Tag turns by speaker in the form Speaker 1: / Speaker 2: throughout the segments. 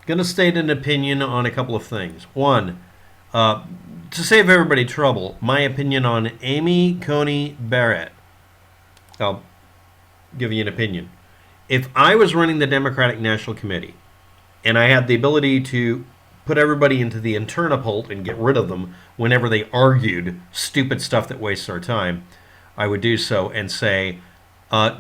Speaker 1: Going to state an opinion on a couple of things. One, to save everybody trouble, my opinion on Amy Coney Barrett. I'll give you an opinion. If I was running the Democratic National Committee and I had the ability to put everybody into the Internapult and get rid of them whenever they argued stupid stuff that wastes our time, I would do so and say,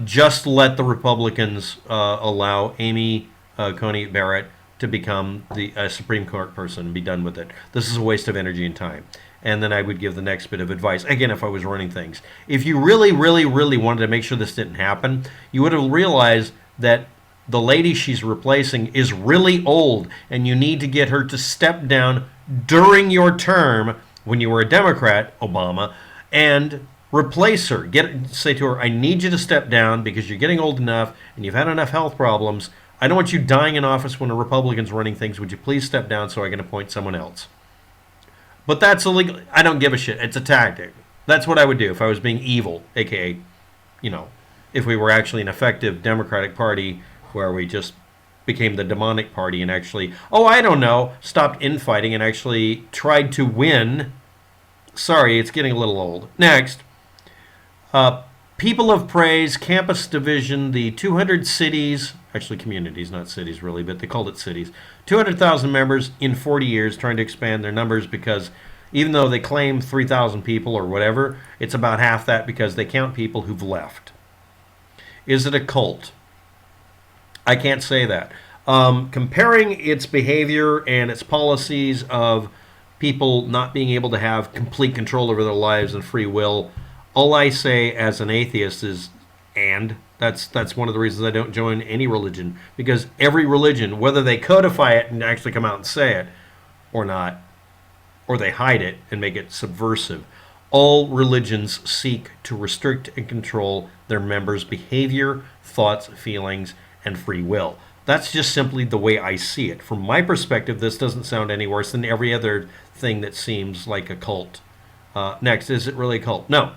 Speaker 1: just let the Republicans allow Amy Coney Barrett to become the Supreme Court person and be done with it. This is a waste of energy and time. And then I would give the next bit of advice. Again, if I was running things. If you really, really, really wanted to make sure this didn't happen, you would have realized that the lady she's replacing is really old, and you need to get her to step down during your term when you were a Democrat, Obama, and replace her. Say to her, I need you to step down because you're getting old enough and you've had enough health problems. I don't want you dying in office when a Republican's running things. Would you please step down so I can appoint someone else? But that's illegal. I don't give a shit. It's a tactic. That's what I would do if I was being evil, aka, if we were actually an effective Democratic Party where we just became the demonic party and actually, stopped infighting and actually tried to win. Sorry, it's getting a little old. Next, People of Praise, Campus Division, the 200 cities, actually communities, not cities really, but they called it cities, 200,000 members in 40 years, trying to expand their numbers because even though they claim 3,000 people or whatever, it's about half that because they count people who've left. Is it a cult? I can't say that. Comparing its behavior and its policies of people not being able to have complete control over their lives and free will, all I say as an atheist is, and that's one of the reasons I don't join any religion, because every religion, whether they codify it and actually come out and say it or not, or they hide it and make it subversive, all religions seek to restrict and control their members' behavior, thoughts, feelings, and free will. That's just simply the way I see it. From my perspective, this doesn't sound any worse than every other thing that seems like a cult. Next, is it really a cult? No.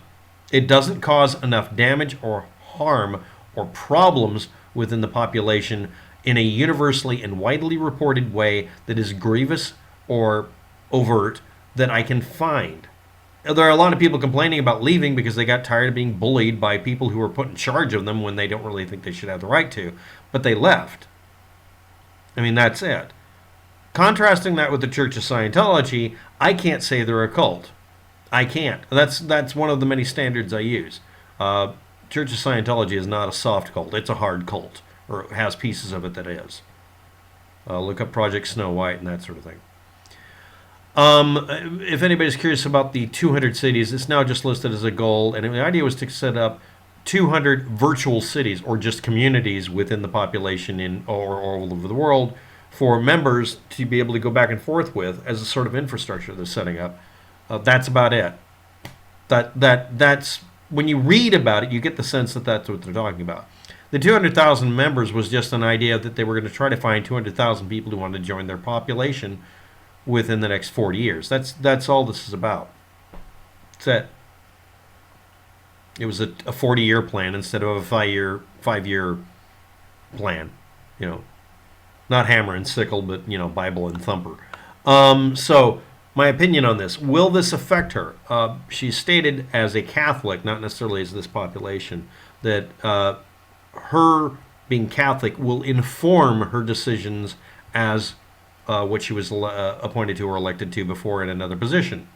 Speaker 1: It doesn't cause enough damage or harm or problems within the population in a universally and widely reported way that is grievous or overt that I can find. There are a lot of people complaining about leaving because they got tired of being bullied by people who were put in charge of them when they don't really think they should have the right to, but they left. I mean, that's it. Contrasting that with the Church of Scientology, I can't say they're a cult. I can't. That's one of the many standards I use. Church of Scientology is not a soft cult. It's a hard cult, or it has pieces of it that is. Look up Project Snow White and that sort of thing. If anybody's curious about the 200 cities, it's now just listed as a goal, and the idea was to set up 200 virtual cities, or just communities within the population or all over the world, for members to be able to go back and forth with as a sort of infrastructure they're setting up. That's about it. That's when you read about it, you get the sense that that's what they're talking about. The 200,000 members was just an idea that they were going to try to find 200,000 people who wanted to join their population within the next 40 years. That's all this is about. That's it. It was a 40-year plan instead of a five-year plan. Not hammer and sickle, but Bible and thumper. So my opinion on this: will this affect her? She's stated as a Catholic, not necessarily as this population, that her being Catholic will inform her decisions as what she was appointed to or elected to before in another position.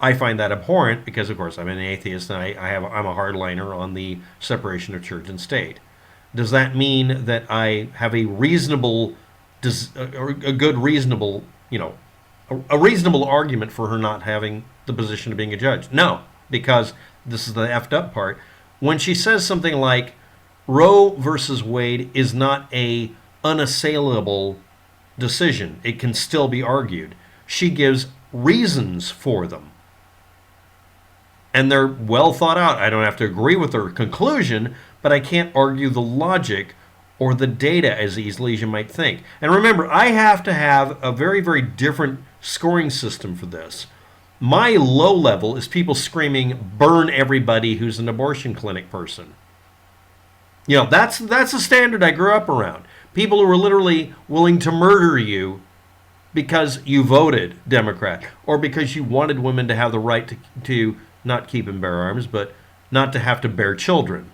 Speaker 1: I find that abhorrent because, of course, I'm an atheist and I'm a hardliner on the separation of church and state. Does that mean that I have a reasonable argument for her not having the position of being a judge? No, because this is the effed up part. When she says something like, Roe versus Wade is not a unassailable decision, it can still be argued, she gives reasons for them. And they're well thought out. I don't have to agree with her conclusion, but I can't argue the logic or the data as easily as you might think. And remember, I have to have a very, very different scoring system for this. My low level is people screaming, burn everybody who's an abortion clinic person. That's a standard I grew up around. People who are literally willing to murder you because you voted Democrat or because you wanted women to have the right to not keep and bear arms, but not to have to bear children.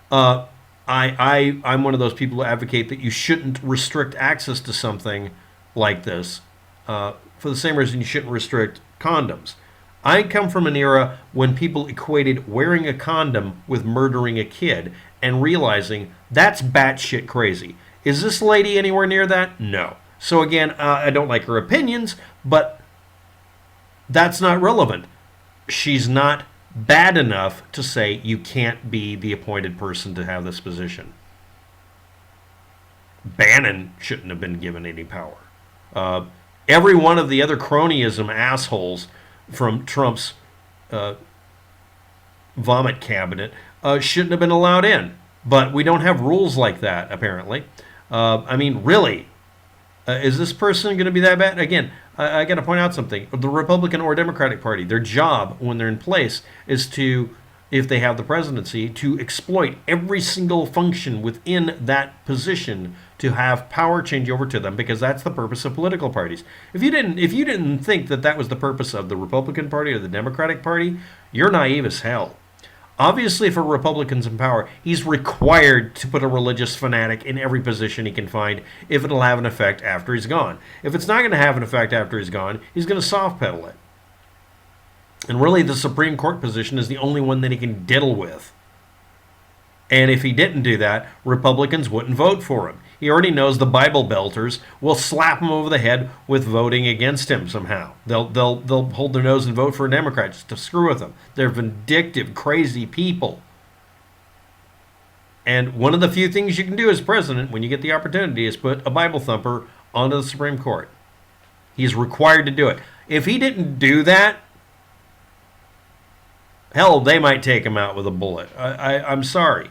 Speaker 1: I'm one of those people who advocate that you shouldn't restrict access to something like this for the same reason you shouldn't restrict condoms. I come from an era when people equated wearing a condom with murdering a kid and realizing that's batshit crazy. Is this lady anywhere near that? No. So again, I don't like her opinions, but that's not relevant. She's not bad enough to say you can't be the appointed person to have this position. Bannon shouldn't have been given any power. Every one of the other cronyism assholes from Trump's vomit cabinet shouldn't have been allowed in. But we don't have rules like that, apparently. I mean, really, is this person going to be that bad? Again, I got to point out something. The Republican or Democratic Party, their job when they're in place is to, if they have the presidency, to exploit every single function within that position to have power change over to them, because that's the purpose of political parties. If you didn't think that that was the purpose of the Republican Party or the Democratic Party, you're naive as hell. Obviously, for Republicans in power, he's required to put a religious fanatic in every position he can find if it'll have an effect after he's gone. If it's not going to have an effect after he's gone, he's going to soft pedal it. And really, the Supreme Court position is the only one that he can diddle with. And if he didn't do that, Republicans wouldn't vote for him. He already knows the Bible belters will slap him over the head with voting against him somehow. They'll hold their nose and vote for a Democrat just to screw with him. They're vindictive, crazy people. And one of the few things you can do as president when you get the opportunity is put a Bible thumper onto the Supreme Court. He's required to do it. If he didn't do that, hell, they might take him out with a bullet. I'm sorry.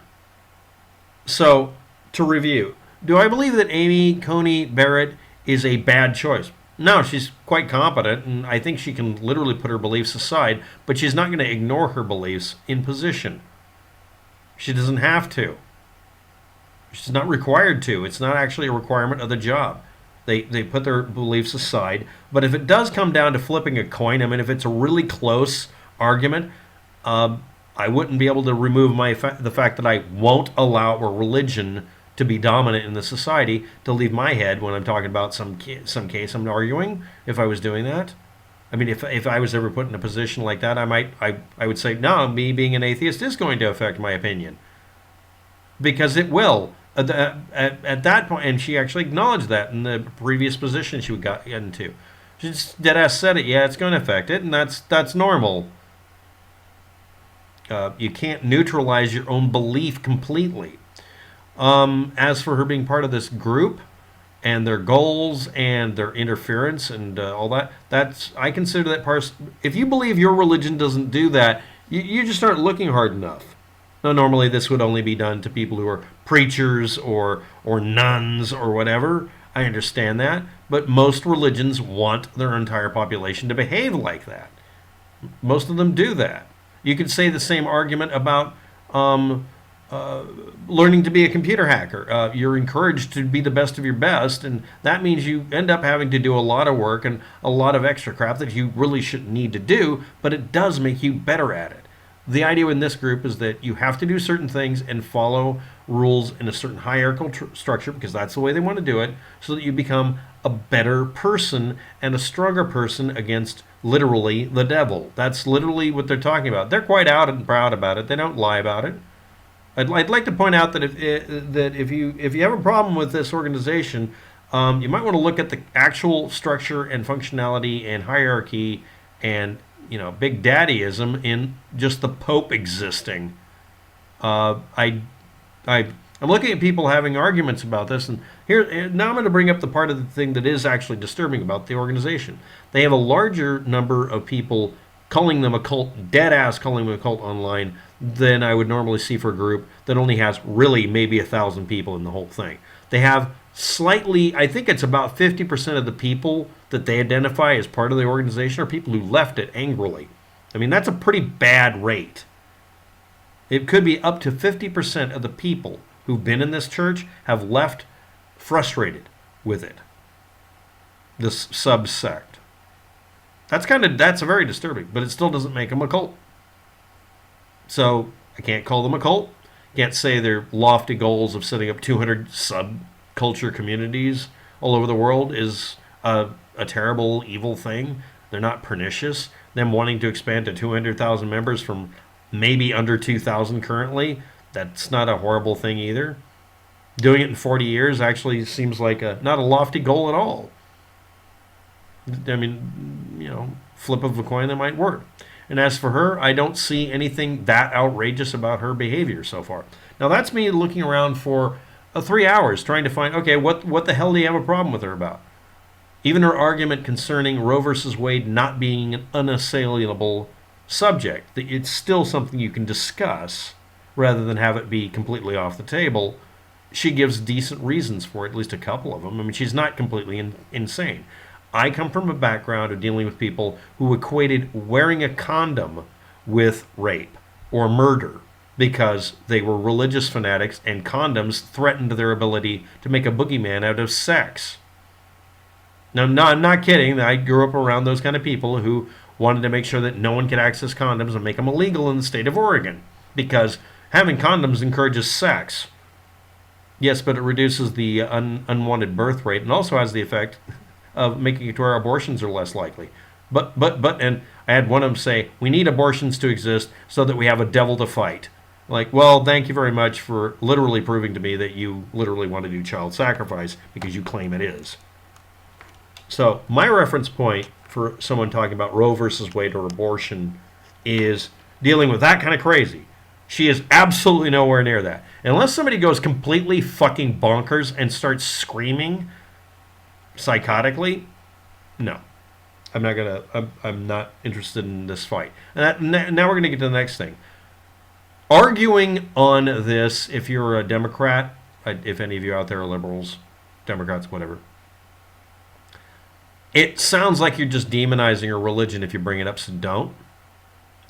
Speaker 1: So, to review, do I believe that Amy Coney Barrett is a bad choice? No, she's quite competent, and I think she can literally put her beliefs aside, but she's not going to ignore her beliefs in position. She doesn't have to. She's not required to. It's not actually a requirement of the job. They put their beliefs aside, but if it does come down to flipping a coin, I mean, if it's a really close argument, I wouldn't be able to remove the fact that I won't allow a religion to be dominant in the society to leave my head when I'm talking about some case I'm arguing. If I was doing that, I mean, if I was ever put in a position like that, I would say no. Me being an atheist is going to affect my opinion, because it will at that point. And she actually acknowledged that in the previous position she got into. She just deadass said it. Yeah, it's going to affect it, and that's normal. You can't neutralize your own belief completely. As for her being part of this group and their goals and their interference and all that, I consider that part. If you believe your religion doesn't do that, you just aren't looking hard enough. Now, normally this would only be done to people who are preachers or nuns or whatever. I understand that, but most religions want their entire population to behave like that. Most of them do that. You could say the same argument about learning to be a computer hacker. You're encouraged to be the best of your best, and that means you end up having to do a lot of work and a lot of extra crap that you really shouldn't need to do, but it does make you better at it. The idea in this group is that you have to do certain things and follow rules in a certain hierarchical structure, because that's the way they want to do it, so that you become a better person and a stronger person against literally the devil. That's literally what they're talking about. They're quite out and proud about it. They don't lie about it. I'd like to point out that if you have a problem with this organization, you might want to look at the actual structure and functionality and hierarchy and big daddyism in just the Pope existing. I'm looking at people having arguments about this, and now I'm going to bring up the part of the thing that is actually disturbing about the organization. They have a larger number of people calling them a cult, dead-ass calling them a cult online, than I would normally see for a group that only has really maybe 1,000 people in the whole thing. They have slightly, I think it's about 50% of the people that they identify as part of the organization are people who left it angrily. I mean, that's a pretty bad rate. It could be up to 50% of the people who've been in this church have left frustrated with it. This sub-sect. That's very disturbing, but it still doesn't make them a cult. So I can't call them a cult. Can't say their lofty goals of setting up 200 subculture communities all over the world is a terrible, evil thing. They're not pernicious. Them wanting to expand to 200,000 members from maybe under 2,000 currently, that's not a horrible thing either. Doing it in 40 years actually seems like not a lofty goal at all. I mean, flip of a coin that might work. And as for her, I don't see anything that outrageous about her behavior so far. Now, that's me looking around for 3 hours trying to find, okay, what the hell do you have a problem with her about? Even her argument concerning Roe versus Wade not being an unassailable subject, it's still something you can discuss rather than have it be completely off the table. She gives decent reasons for it, at least a couple of them. I mean, she's not completely insane. I come from a background of dealing with people who equated wearing a condom with rape or murder because they were religious fanatics and condoms threatened their ability to make a boogeyman out of sex. Now, no, I'm not kidding. I grew up around those kind of people who wanted to make sure that no one could access condoms and make them illegal in the state of Oregon because having condoms encourages sex. Yes, but it reduces the unwanted birth rate and also has the effect of making it to where abortions are less likely. But, and I had one of them say, we need abortions to exist so that we have a devil to fight. Like, well, thank you very much for literally proving to me that you literally want to do child sacrifice because you claim it is. So my reference point for someone talking about Roe versus Wade or abortion is dealing with that kind of crazy. She is absolutely nowhere near that. Unless somebody goes completely fucking bonkers and starts screaming psychotically, no. I'm not interested in this fight. And now we're going to get to the next thing. Arguing on this, if you're a Democrat, if any of you out there are liberals, Democrats, whatever, it sounds like you're just demonizing your religion if you bring it up, so don't.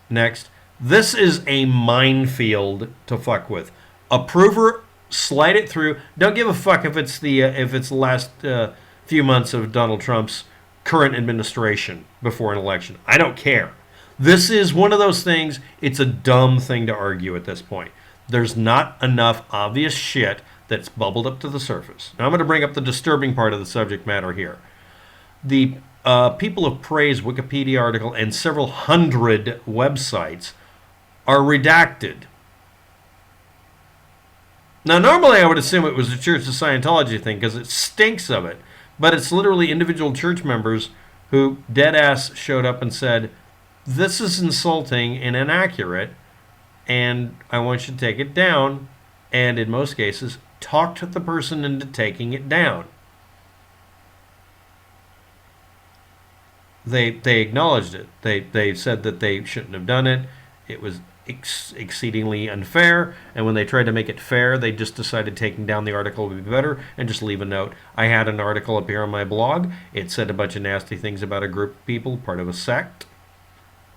Speaker 1: Next, this is a minefield to fuck with. Approve her, slide it through. Don't give a fuck if it's the last few months of Donald Trump's current administration before an election. I don't care. This is one of those things, it's a dumb thing to argue at this point. There's not enough obvious shit that's bubbled up to the surface. Now I'm going to bring up the disturbing part of the subject matter here. The People of Praise Wikipedia article and several hundred websites are redacted. Now, normally I would assume it was a Church of Scientology thing because it stinks of it. But it's literally individual church members who dead-ass showed up and said, this is insulting and inaccurate, and I want you to take it down. And in most cases, talked the person into taking it down. They acknowledged it. They said that they shouldn't have done it. It was exceedingly unfair, and when they tried to make it fair, they just decided taking down the article would be better and just leave a note. I had an article appear on my blog. It said a bunch of nasty things about a group of people, part of a sect,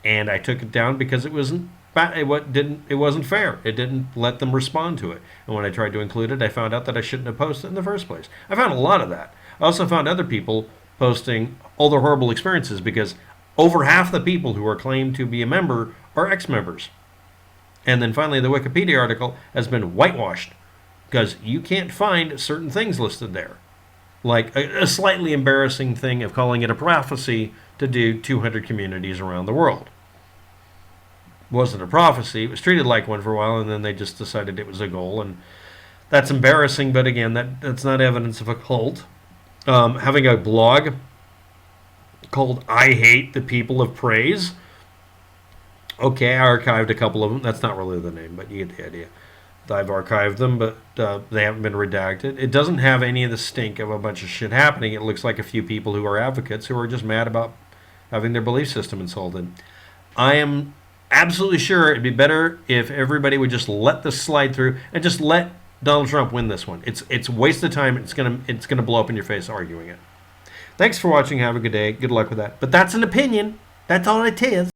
Speaker 1: and I took it down because it wasn't fair. It didn't let them respond to it. And when I tried to include it, I found out that I shouldn't have posted it in the first place. I found a lot of that. I also found other people posting all their horrible experiences because over half the people who are claimed to be a member are ex-members. And then finally, the Wikipedia article has been whitewashed because you can't find certain things listed there. Like a slightly embarrassing thing of calling it a prophecy to do 200 communities around the world. It wasn't a prophecy. It was treated like one for a while, and then they just decided it was a goal. And that's embarrassing, but again, that's not evidence of a cult. Having a blog called I Hate the People of Praise. Okay, I archived a couple of them. That's not really the name, but you get the idea. I've archived them, but they haven't been redacted. It doesn't have any of the stink of a bunch of shit happening. It looks like a few people who are advocates who are just mad about having their belief system insulted. I am absolutely sure it'd be better if everybody would just let this slide through and just let Donald Trump win this one. It's a waste of time. It's gonna blow up in your face arguing it. Thanks for watching. Have a good day. Good luck with that. But that's an opinion. That's all it is.